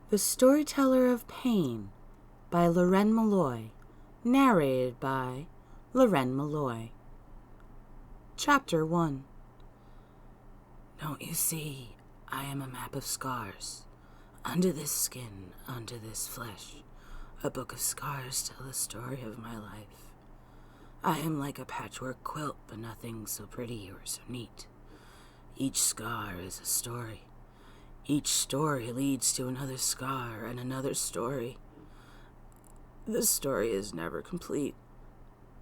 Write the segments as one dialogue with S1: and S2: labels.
S1: The Storyteller of Pain by Loren Malloy, narrated by Loren Malloy. Chapter 1. Don't you see, I am a map of scars. Under this skin, under this flesh, a book of scars tell the story of my life. I am like a patchwork quilt, but nothing so pretty or so neat. Each scar is a story. Each story leads to another scar and another story. The story is never complete.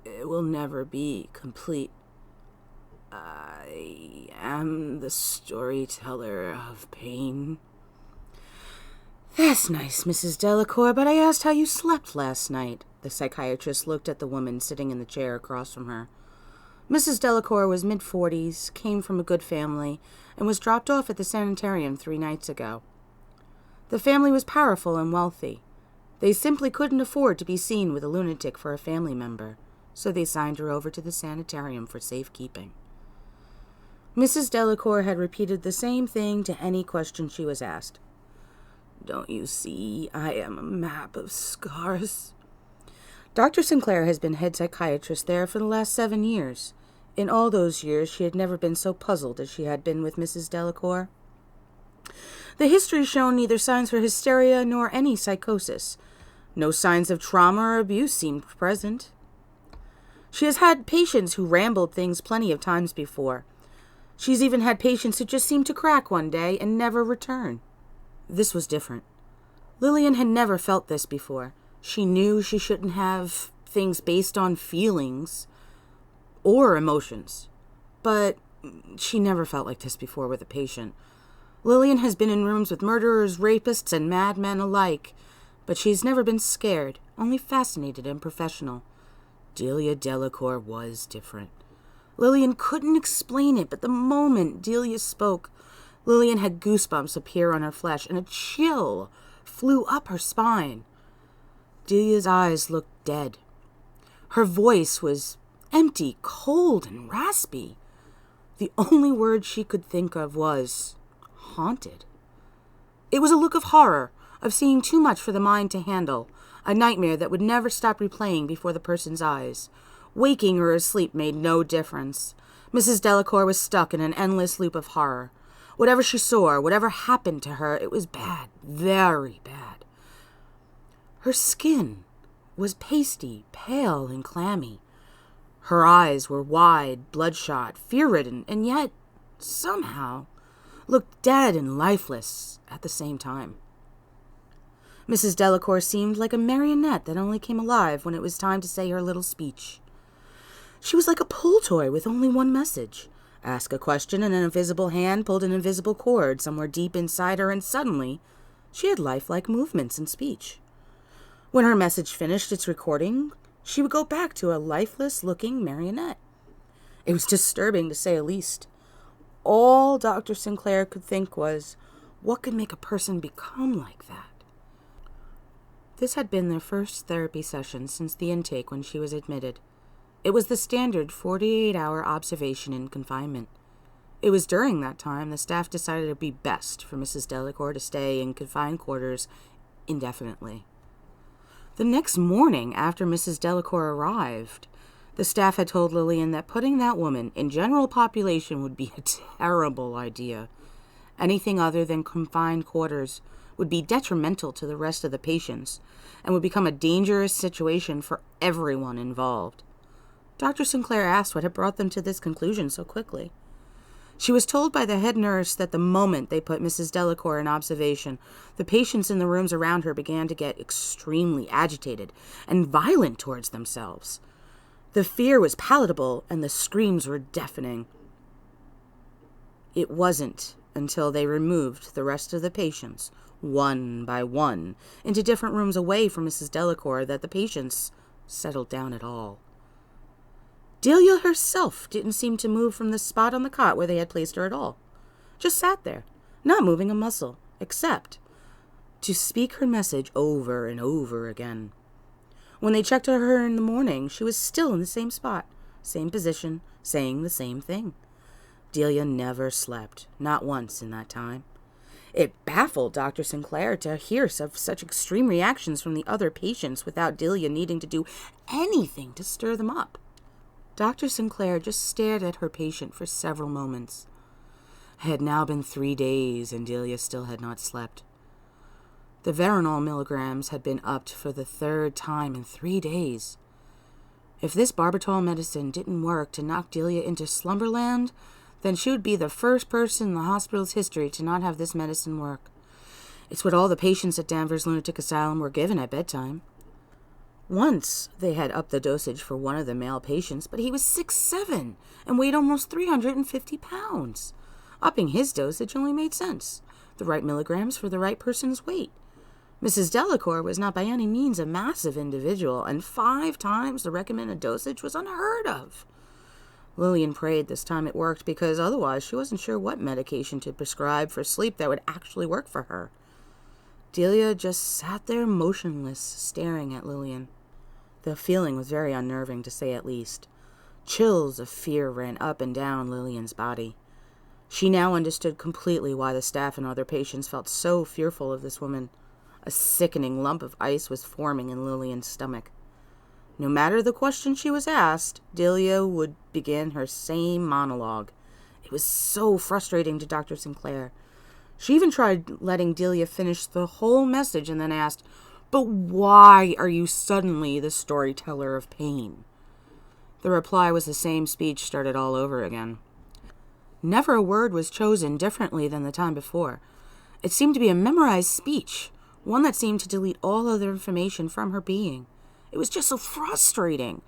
S1: It will never be complete. I am the storyteller of pain. That's nice, Mrs. Delacour, but I asked how you slept last night. The psychiatrist looked at the woman sitting in the chair across from her. Mrs. Delacour was mid-40s, came from a good family, and was dropped off at the sanitarium 3 nights ago. The family was powerful and wealthy. They simply couldn't afford to be seen with a lunatic for a family member, so they signed her over to the sanitarium for safekeeping. Mrs. Delacour had repeated the same thing to any question she was asked. Don't you see, I am a map of scars? Dr. Sinclair has been head psychiatrist there for the last 7 years. In all those years, she had never been so puzzled as she had been with Mrs. Delacour. The history showed neither signs for hysteria nor any psychosis. No signs of trauma or abuse seemed present. She has had patients who rambled things plenty of times before. She's even had patients who just seemed to crack one day and never return. This was different. Lillian had never felt this before. She knew she shouldn't have things based on feelings or emotions, but she never felt like this before with a patient. Lillian has been in rooms with murderers, rapists, and madmen alike, but she's never been scared, only fascinated and professional. Delia Delacour was different. Lillian couldn't explain it, but the moment Delia spoke, Lillian had goosebumps appear on her flesh, and a chill flew up her spine. Delia's eyes looked dead. Her voice was empty, cold, and raspy. The only word she could think of was haunted. It was a look of horror, of seeing too much for the mind to handle, a nightmare that would never stop replaying before the person's eyes. Waking or asleep made no difference. Mrs. Delacour was stuck in an endless loop of horror. Whatever she saw, whatever happened to her, it was bad, very bad. Her skin was pasty, pale, and clammy. Her eyes were wide, bloodshot, fear-ridden, and yet, somehow, looked dead and lifeless at the same time. Mrs. Delacour seemed like a marionette that only came alive when it was time to say her little speech. She was like a pull toy with only one message. Ask a question and an invisible hand pulled an invisible cord somewhere deep inside her, and suddenly she had lifelike movements and speech. When her message finished its recording, she would go back to a lifeless-looking marionette. It was disturbing, to say the least. All Dr. Sinclair could think was, what could make a person become like that? This had been their first therapy session since the intake when she was admitted. It was the standard 48-hour observation in confinement. It was during that time the staff decided it would be best for Mrs. Delacour to stay in confined quarters indefinitely. The next morning, after Mrs. Delacour arrived, the staff had told Lillian that putting that woman in general population would be a terrible idea. Anything other than confined quarters would be detrimental to the rest of the patients and would become a dangerous situation for everyone involved. Dr. Sinclair asked what had brought them to this conclusion so quickly. She was told by the head nurse that the moment they put Mrs. Delacour in observation, the patients in the rooms around her began to get extremely agitated and violent towards themselves. The fear was palatable and the screams were deafening. It wasn't until they removed the rest of the patients, one by one, into different rooms away from Mrs. Delacour that the patients settled down at all. Delia herself didn't seem to move from the spot on the cot where they had placed her at all. Just sat there, not moving a muscle, except to speak her message over and over again. When they checked her in the morning, she was still in the same spot, same position, saying the same thing. Delia never slept, not once in that time. It baffled Dr. Sinclair to hear of such extreme reactions from the other patients without Delia needing to do anything to stir them up. Dr. Sinclair just stared at her patient for several moments. It had now been 3 days, and Delia still had not slept. The Veronal milligrams had been upped for the 3rd time in 3 days. If this barbital medicine didn't work to knock Delia into slumberland, then she would be the first person in the hospital's history to not have this medicine work. It's what all the patients at Danvers Lunatic Asylum were given at bedtime. Once they had upped the dosage for one of the male patients, but he was 6'7" and weighed almost 350 pounds. Upping his dosage only made sense. The right milligrams for the right person's weight. Mrs. Delacour was not by any means a massive individual, and 5 times the recommended dosage was unheard of. Lillian prayed this time it worked, because otherwise she wasn't sure what medication to prescribe for sleep that would actually work for her. Delia just sat there motionless, staring at Lillian. The feeling was very unnerving, to say at least. Chills of fear ran up and down Lillian's body. She now understood completely why the staff and other patients felt so fearful of this woman. A sickening lump of ice was forming in Lillian's stomach. No matter the question she was asked, Delia would begin her same monologue. It was so frustrating to Dr. Sinclair. She even tried letting Delia finish the whole message and then asked, "But why are you suddenly the storyteller of pain?" The reply was the same speech started all over again. Never a word was chosen differently than the time before. It seemed to be a memorized speech, one that seemed to delete all other information from her being. It was just so frustrating.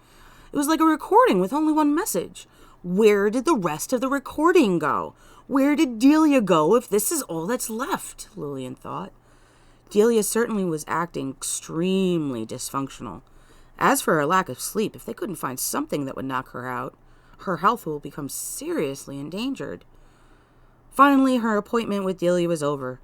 S1: It was like a recording with only one message. Where did the rest of the recording go? Where did Delia go if this is all that's left? Lillian thought. Delia certainly was acting extremely dysfunctional. As for her lack of sleep, if they couldn't find something that would knock her out, her health will become seriously endangered. Finally, her appointment with Delia was over.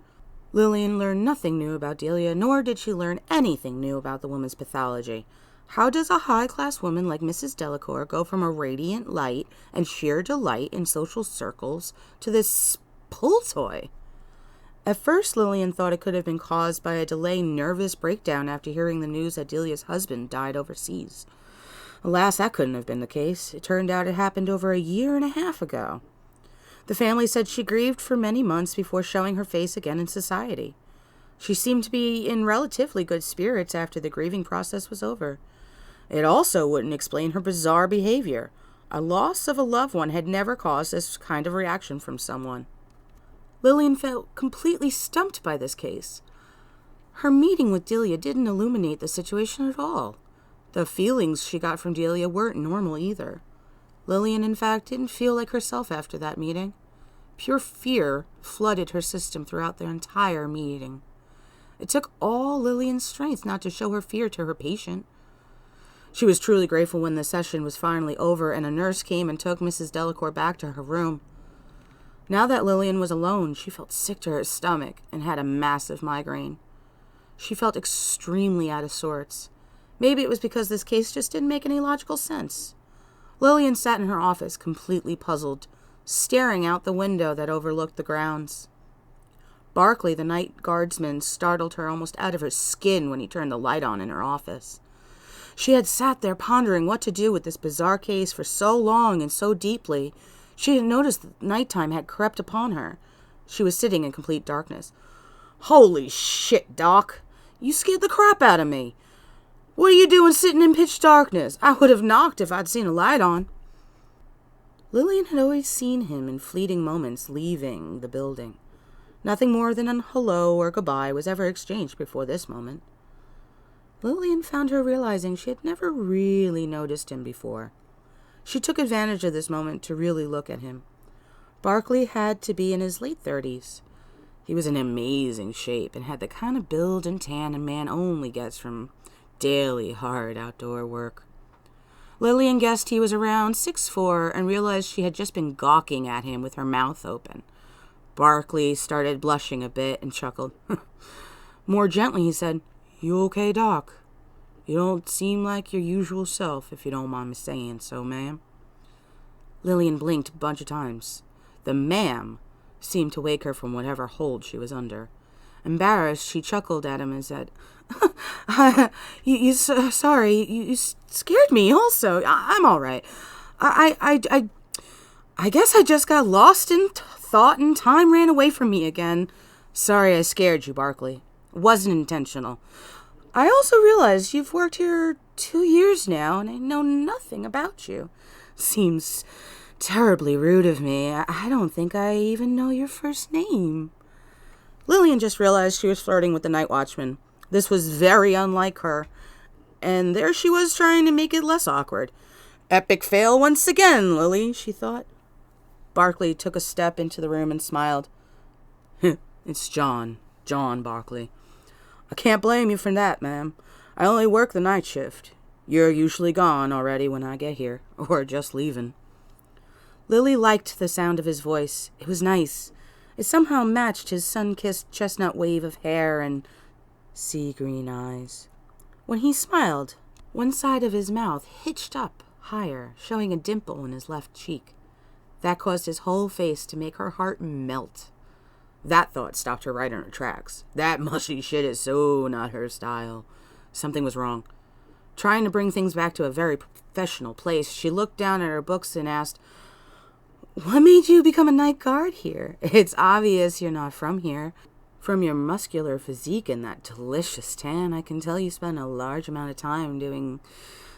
S1: Lillian learned nothing new about Delia, nor did she learn anything new about the woman's pathology. How does a high-class woman like Mrs. Delacour go from a radiant light and sheer delight in social circles to this pull toy? At first, Lillian thought it could have been caused by a delayed nervous breakdown after hearing the news that Delia's husband died overseas. Alas, that couldn't have been the case. It turned out it happened over 1.5 years ago. The family said she grieved for many months before showing her face again in society. She seemed to be in relatively good spirits after the grieving process was over. It also wouldn't explain her bizarre behavior. A loss of a loved one had never caused this kind of reaction from someone. Lillian felt completely stumped by this case. Her meeting with Delia didn't illuminate the situation at all. The feelings she got from Delia weren't normal either. Lillian, in fact, didn't feel like herself after that meeting. Pure fear flooded her system throughout the entire meeting. It took all Lillian's strength not to show her fear to her patient. She was truly grateful when the session was finally over and a nurse came and took Mrs. Delacour back to her room. Now that Lillian was alone, she felt sick to her stomach and had a massive migraine. She felt extremely out of sorts. Maybe it was because this case just didn't make any logical sense. Lillian sat in her office, completely puzzled, staring out the window that overlooked the grounds. Barclay, the night guardsman, startled her almost out of her skin when he turned the light on in her office. She had sat there pondering what to do with this bizarre case for so long and so deeply. She had noticed that nighttime had crept upon her. She was sitting in complete darkness. "Holy shit, Doc! You scared the crap out of me! What are you doing sitting in pitch darkness? I would have knocked if I'd seen a light on." Lillian had always seen him in fleeting moments leaving the building. Nothing more than a hello or goodbye was ever exchanged before this moment. Lillian found her realizing she had never really noticed him before. She took advantage of this moment to really look at him. Barclay had to be in his late 30s. He was in amazing shape and had the kind of build and tan a man only gets from daily hard outdoor work. Lillian guessed he was around 6'4" and realized she had just been gawking at him with her mouth open. Barclay started blushing a bit and chuckled. More gently, he said, "You okay, Doc? You don't seem like your usual self, if you don't mind me saying so, ma'am." Lillian blinked a bunch of times. The ma'am seemed to wake her from whatever hold she was under. Embarrassed, she chuckled at him and said, sorry, you scared me also. I'm all right. I guess I just got lost in thought and time ran away from me again. Sorry I scared you, Barkley. It wasn't intentional. I also realize you've worked here 2 years now, and I know nothing about you. Seems terribly rude of me. I don't think I even know your first name. Lillian just realized she was flirting with the night watchman. This was very unlike her, and there she was trying to make it less awkward. Epic fail once again, Lily, she thought. Barkley took a step into the room and smiled. It's John Barkley. I can't blame you for that, ma'am. I only work the night shift. You're usually gone already when I get here, or just leaving. Lily liked the sound of his voice. It was nice. It somehow matched his sun-kissed chestnut wave of hair and sea-green eyes. When he smiled, one side of his mouth hitched up higher, showing a dimple in his left cheek. That caused his whole face to make her heart melt. That thought stopped her right in her tracks. That mushy shit is so not her style. Something was wrong. Trying to bring things back to a very professional place, she looked down at her books and asked, What made you become a night guard here? It's obvious you're not from here. From your muscular physique and that delicious tan, I can tell you spend a large amount of time doing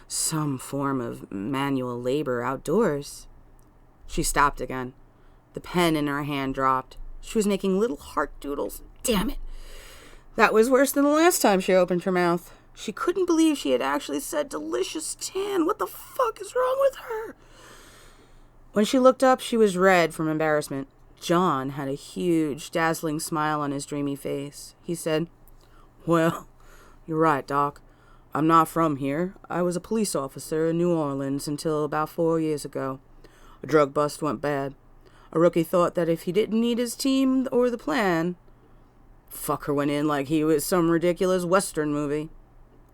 S1: some form of manual labor outdoors. She stopped again. The pen in her hand dropped. She was making little heart doodles. Damn it. That was worse than the last time she opened her mouth. She couldn't believe she had actually said delicious tan. What the fuck is wrong with her? When she looked up, she was red from embarrassment. John had a huge, dazzling smile on his dreamy face. He said, Well, you're right, Doc. I'm not from here. I was a police officer in New Orleans until about 4 years ago. A drug bust went bad. A rookie thought that if he didn't need his team or the plan, fucker went in like he was some ridiculous Western movie.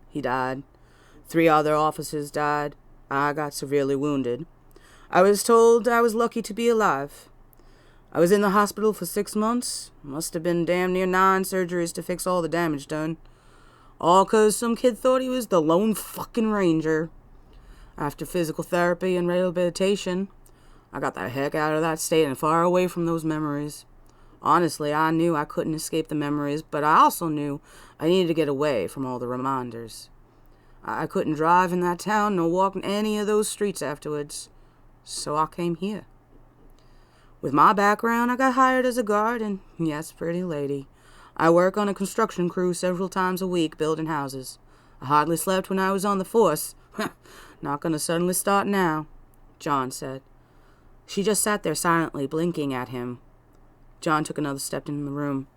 S1: He died. 3 other officers died. I got severely wounded. I was told I was lucky to be alive. I was in the hospital for 6 months. Must have been damn near 9 surgeries to fix all the damage done. All 'cause some kid thought he was the Lone fucking Ranger. After physical therapy and rehabilitation, I got the heck out of that state and far away from those memories. Honestly, I knew I couldn't escape the memories, but I also knew I needed to get away from all the reminders. I couldn't drive in that town nor walk in any of those streets afterwards, so I came here. With my background, I got hired as a guard, and yes, pretty lady, I work on a construction crew several times a week building houses. I hardly slept when I was on the force. Not gonna suddenly start now, John said. She just sat there silently, blinking at him. John took another step into the room.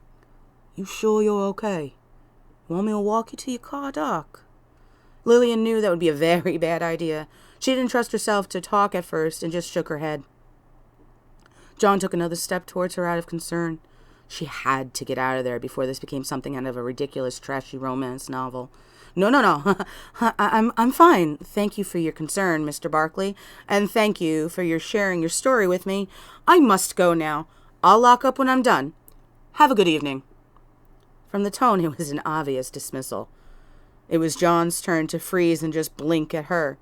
S1: You sure you're okay? Want me to walk you to your car, Doc? Lillian knew that would be a very bad idea. She didn't trust herself to talk at first and just shook her head. John took another step towards her out of concern. She had to get out of there before this became something out of a ridiculous, trashy romance novel. No. I'm fine. Thank you for your concern, Mr. Barkley, and thank you for your sharing your story with me. I must go now. I'll lock up when I'm done. Have a good evening. From the tone, it was an obvious dismissal. It was John's turn to freeze and just blink at her.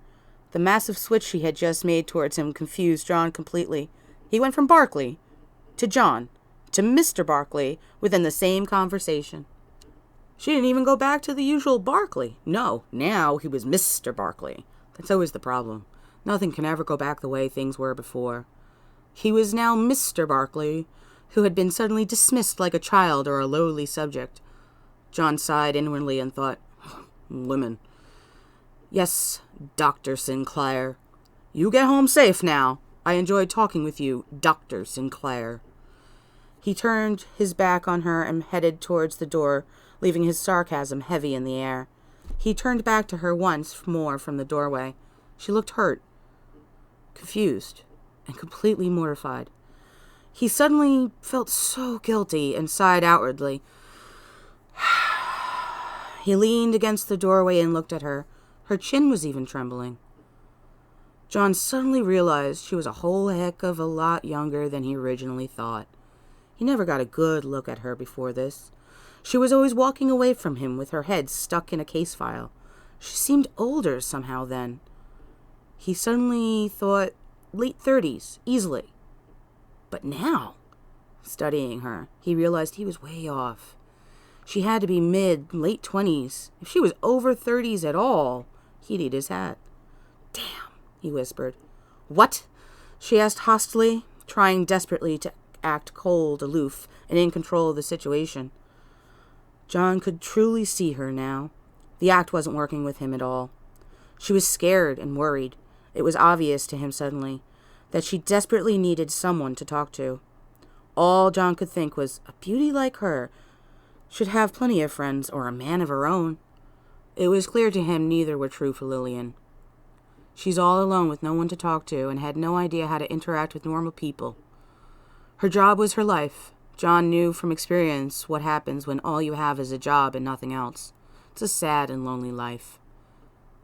S1: The massive switch she had just made towards him confused John completely. He went from Barkley to John to Mr. Barkley within the same conversation. She didn't even go back to the usual Barkley. No, now he was Mr. Barkley. That's always the problem. Nothing can ever go back the way things were before. He was now Mr. Barkley, who had been suddenly dismissed like a child or a lowly subject. John sighed inwardly and thought, Women. Yes, Dr. Sinclair. You get home safe now. I enjoyed talking with you, Dr. Sinclair. He turned his back on her and headed towards the door, leaving his sarcasm heavy in the air. He turned back to her once more from the doorway. She looked hurt, confused, and completely mortified. He suddenly felt so guilty and sighed outwardly. He leaned against the doorway and looked at her. Her chin was even trembling. John suddenly realized she was a whole heck of a lot younger than he originally thought. He never got a good look at her before this. She was always walking away from him with her head stuck in a case file. She seemed older somehow then. He suddenly thought late 30s, easily. But now, studying her, he realized he was way off. She had to be late 20s. If she was over 30s at all, he'd eat his hat. Damn, he whispered. What? She asked hostily, trying desperately to act cold, aloof, and in control of the situation. John could truly see her now. The act wasn't working with him at all. She was scared and worried. It was obvious to him suddenly that she desperately needed someone to talk to. All John could think was, a beauty like her should have plenty of friends or a man of her own. It was clear to him neither were true for Lillian. She's all alone with no one to talk to and had no idea how to interact with normal people. Her job was her life. John knew from experience what happens when all you have is a job and nothing else. It's a sad and lonely life.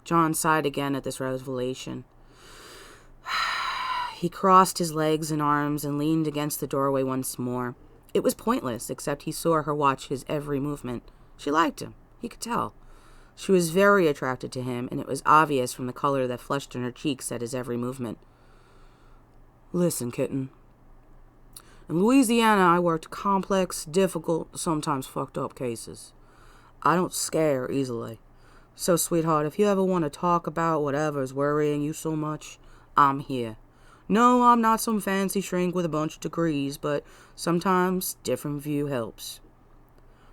S1: John sighed again at this revelation. He crossed his legs and arms and leaned against the doorway once more. It was pointless, except he saw her watch his every movement. She liked him. He could tell. She was very attracted to him, and it was obvious from the color that flushed in her cheeks at his every movement. Listen, kitten. In Louisiana, I worked complex, difficult, sometimes fucked up cases. I don't scare easily. So, sweetheart, if you ever want to talk about whatever's worrying you so much, I'm here. No, I'm not some fancy shrink with a bunch of degrees, but sometimes different view helps.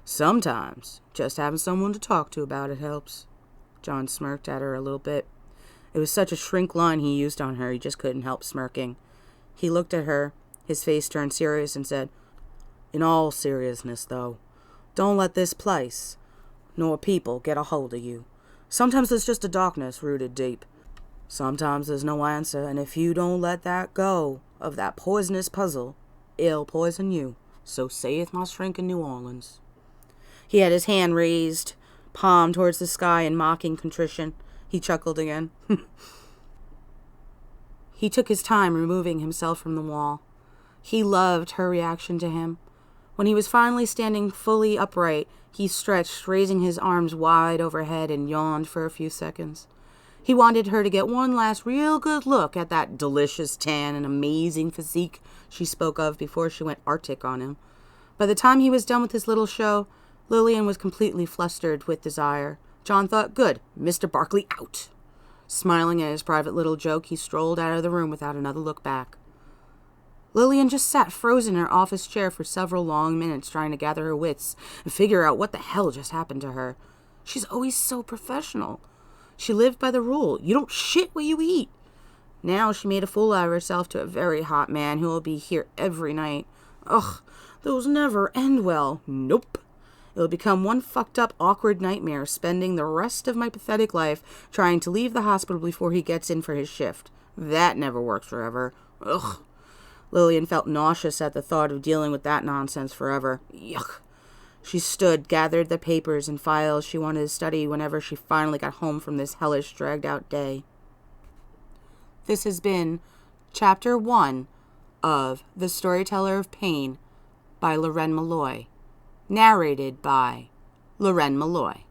S1: Sometimes just having someone to talk to about it helps. John smirked at her a little bit. It was such a shrink line he used on her, he just couldn't help smirking. He looked at her, his face turned serious, and said, In all seriousness, though, don't let this place, nor people, get a hold of you. Sometimes there's just a darkness rooted deep. Sometimes there's no answer, and if you don't let that go of that poisonous puzzle, it'll poison you. So saith my shrink in New Orleans. He had his hand raised, palm towards the sky in mocking contrition. He chuckled again. He took his time removing himself from the wall. He loved her reaction to him. When he was finally standing fully upright, he stretched, raising his arms wide overhead, and yawned for a few seconds. He wanted her to get one last real good look at that delicious tan and amazing physique she spoke of before she went Arctic on him. By the time he was done with his little show, Lillian was completely flustered with desire. John thought, good, Mr. Barkley out. Smiling at his private little joke, he strolled out of the room without another look back. Lillian just sat frozen in her office chair for several long minutes, trying to gather her wits and figure out what the hell just happened to her. She's always so professional. She lived by the rule, you don't shit what you eat. Now she made a fool out of herself to a very hot man who will be here every night. Ugh, those never end well. Nope. It'll become one fucked up, awkward nightmare, spending the rest of my pathetic life trying to leave the hospital before he gets in for his shift. That never works forever. Ugh. Lillian felt nauseous at the thought of dealing with that nonsense forever. Yuck. She stood, gathered the papers and files she wanted to study whenever she finally got home from this hellish, dragged-out day. This has been Chapter 1 of The Storyteller of Pain by Loren Malloy. Narrated by Loren Malloy.